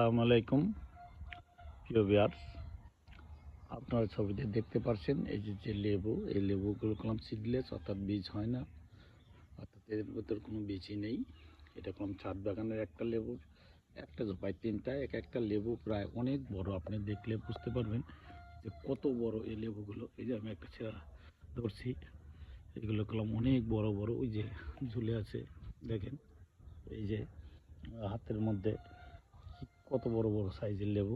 আসসালামু আলাইকুম প্রিয় ভিউয়ার্স, আপনারা ছবিতে দেখতে পাচ্ছেন এই যে লেবু, এই লেবুগুলো কলম সিডলেস, অর্থাৎ বীজ হয় না, অর্থাৎ এর ভিতর কোনো বীজই নেই। এটা কলম ছাদ বাগানের একটা লেবু, একটা জোপায় তিনটা, এক একটা লেবু প্রায় অনেক বড়। আপনি দেখলে বুঝতে পারবেন যে কত বড় এই লেবুগুলো। এই যে আমি একটা ছেঁড়া ধরছি, এগুলো কলম অনেক বড় বড়, ওই যে ঝুলে আছে দেখেন। এই যে হাতের মধ্যে কত বড় বড় সাইজের লেবু,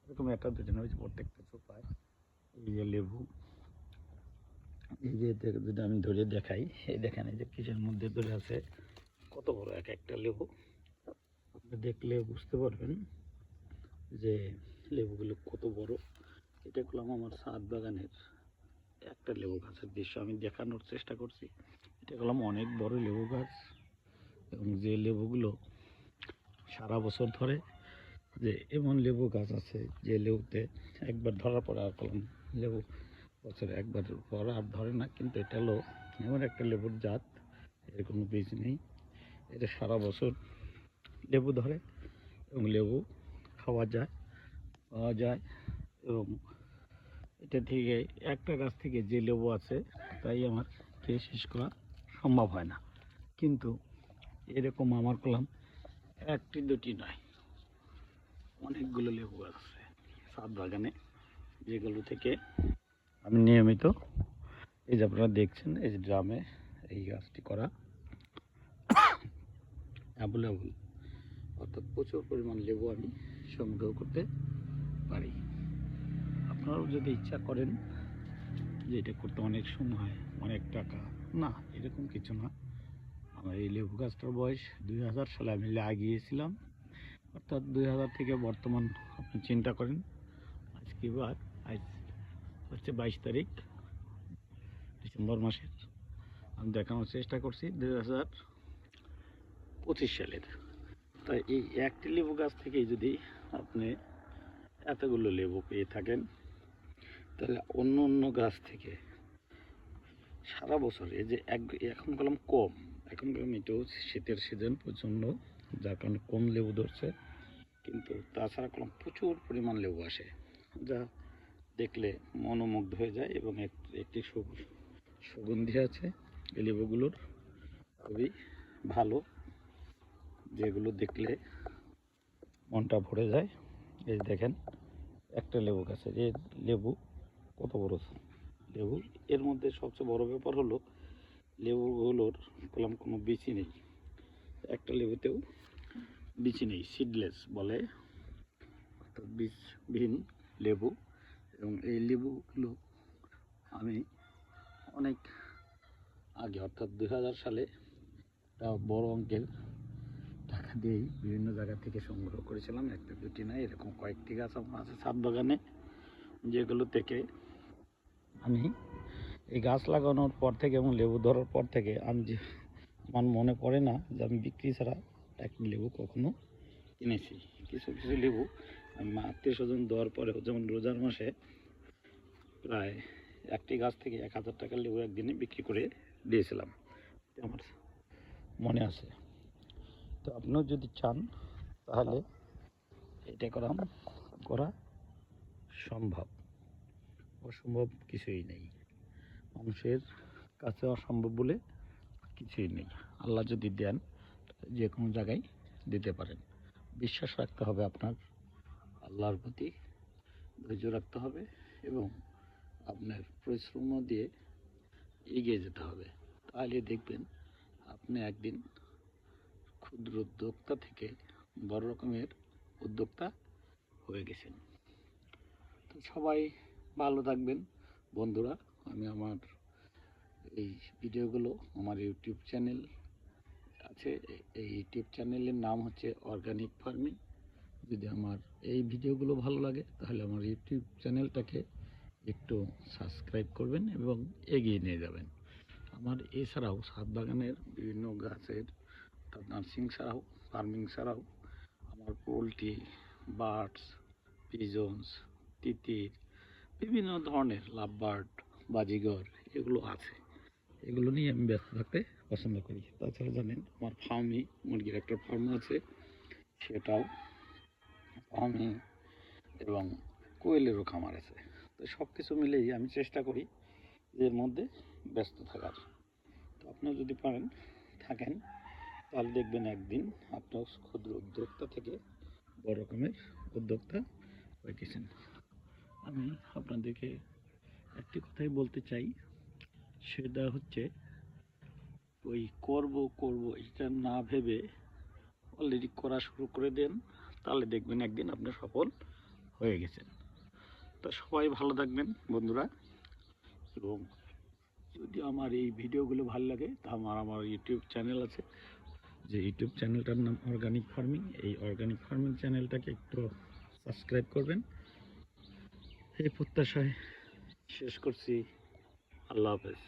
এরকম একটা দুটো নয়, প্রত্যেকটা চোপায় এই যে লেবু। এই যে যদি আমি ধরে দেখাই, এই দেখেন এই যে কিসের মধ্যে ধরে আছে, কত বড় এক একটা লেবু। আপনি দেখলে বুঝতে পারবেন যে লেবুগুলো কত বড়। এটা করলাম আমার ছাদ বাগানের একটা লেবু গাছের দৃশ্য আমি দেখানোর চেষ্টা করছি। এটা করলাম অনেক বড় লেবু গাছ, এবং যে লেবুগুলো সারা বছর ধরে, যে এমন লেবু গাছ আছে যে লেবুতে একবার ধরার পর আর কলম লেবু বছরে একবার পর আর ধরে না। কিন্তু এটা হলো এমন একটা লেবুর জাত, এর কোনো বীজ নেই। এটা সারা বছর লেবু ধরে এবং লেবু খাওয়া যায়, পাওয়া যায়। এবং এটা থেকে একটা গাছ থেকে যে লেবু আছে তাই আমার খেয়ে শেষ করা সম্ভব হয় না। কিন্তু এরকম আমার কলম একটি দুটি নয়, অনেকগুলো লেবু গাছ আছে ছাদ বাগানে, যেগুলো থেকে আমি নিয়মিত, এই যে আপনারা দেখছেন এই যে ড্রামে এই গাছটি করা অ্যাভেলেবল, অর্থাৎ প্রচুর পরিমাণ লেবু আমি সংগ্রহ করতে পারি। আপনারাও যদি ইচ্ছা করেন যে এটা করতে অনেক সময়, অনেক টাকা, না এরকম কিছু না। আমার এই লেবু গাছটার বয়স 2000 সালে আমি লাগিয়েছিলাম, অর্থাৎ 2000 থেকে বর্তমান আপনি চিন্তা করেন আজকে বার, আজ হচ্ছে 22 তারিখ ডিসেম্বর মাসের। আমি দেখানোর চেষ্টা করছি 2025 সালের। তাই এই একটি লেবু গাছ থেকেই যদি আপনি এতগুলো লেবু পেয়ে থাকেন, তাহলে অন্য অন্য গাছ থেকে সারা বছর এই যে এখন কলম কম, এখন কলম এটাও শীতের সিজন প্রচণ্ড, যার কারণে কম লেবু ধরছে। কিন্তু তাছাড়া কলম প্রচুর পরিমাণ লেবু আসে, যা দেখলে মনোমুগ্ধ হয়ে যায়। এবং একটি সুগন্ধি আছে এই লেবুগুলোর, খুবই ভালো, যেগুলো দেখলে মনটা ভরে যায়। এই দেখেন একটা লেবু গাছের এই লেবু কত বড় লেবু। এর মধ্যে সবচেয়ে বড় ব্যাপার হলো লেবুগুলোর কলম কোনো বিচি নেই, একটা লেবুতেও বিচি নেই, সিডলেস বলে, অর্থাৎ বীজবিহীন লেবু। এবং এই লেবুগুলো আমি অনেক আগে, অর্থাৎ 2000 সালে তা বড় অঙ্কের টাকা দিয়েই বিভিন্ন জায়গা থেকে সংগ্রহ করেছিলাম। একটা দুটি নয়, এরকম কয়েকটি গাছ আমার আছে ছাদ বাগানে, যেগুলো থেকে আমি এই গাছ লাগানোর পর থেকে এবং লেবু ধরার পর থেকে আমি যে আমার মনে পড়ে না যে আমি বিক্রি ছাড়া একটা লেবু কখনো কিনেছি। কিছু কিছু লেবু আমি আত্মীয় স্বজন দেওয়ার পরেও, যেমন রোজার মাসে প্রায় একটি গাছ থেকে 1000 টাকার লেবু একদিনে বিক্রি করে দিয়েছিলাম, আমার মনে আছে। তো আপনিও যদি চান তাহলে এটা করা সম্ভব, অসম্ভব কিছুই নেই। মানুষের কাছে অসম্ভব বলে কিছুই নেই। আল্লাহ যদি দেন যে কোনো জায়গায় দিতে পারেন। বিশ্বাস রাখতে হবে আপনার আল্লাহর প্রতি, ধৈর্য রাখতে হবে এবং আপনার পরিশ্রম দিয়ে এগিয়ে যেতে হবে। তাহলে দেখবেন আপনি একদিন ক্ষুদ্র উদ্যোক্তা থেকে বড় রকমের উদ্যোক্তা হয়ে গেছেন। তো সবাই ভালো থাকবেন বন্ধুরা। আমি আমার এই ভিডিওগুলো আমার ইউটিউব চ্যানেল আছে, এই ইউটিউব চ্যানেলের নাম হচ্ছে অর্গানিক ফার্মিং। যদি আমার এই ভিডিওগুলো ভালো লাগে তাহলে আমার ইউটিউব চ্যানেলটাকে একটু সাবস্ক্রাইব করবেন এবং এগিয়ে নিয়ে যাবেন। আমার এছাড়াও ছাদ বাগানের বিভিন্ন গাছের, অর্থাৎ নার্সিং ছাড়াও, ফার্মিং ছাড়াও আমার পোলট্রি, বার্ডস, পিজনস, তিতির, বিভিন্ন ধরনের লাভ বার্ড, বাজিঘর, এগুলো আছে। এগুলো নিয়ে আমি ব্যস্ত থাকতে পছন্দ করি। তাছাড়া জানেন আমার মুরগির একটা ফার্ম আছে, সেটাও অমি এবং কোয়েলেরও খামার আছে। তো সব কিছু মিলেই আমি চেষ্টা করি যে এর মধ্যে ব্যস্ত থাকার। তো আপনারা যদি পারেন থাকেন, তাহলে দেখবেন একদিন আপনার ক্ষুদ্র উদ্যোক্তা থেকে বড় রকমের উদ্যোক্তা হয়ে গেছেন। আমি আপনাদেরকে একটি কথাই বলতে চাই, সেটা হচ্ছে ওই করব করব এটা না ভেবে অলরেডি করা শুরু করে দেন, তাহলে দেখবেন একদিন আপনি সফল হয়ে গেছেন। তো সবাই ভালো থাকবেন বন্ধুরা, এবং যদি আমার এই ভিডিওগুলো ভালো লাগে তা আমার ইউটিউব চ্যানেল আছে, যে ইউটিউব চ্যানেলটার নাম অর্গানিক ফার্মিং। এই অর্গানিক ফার্মিং চ্যানেলটাকে একটু সাবস্ক্রাইব করবেন, এই প্রত্যাশায় শেষ করছি। আল্লাহ হাফেজ।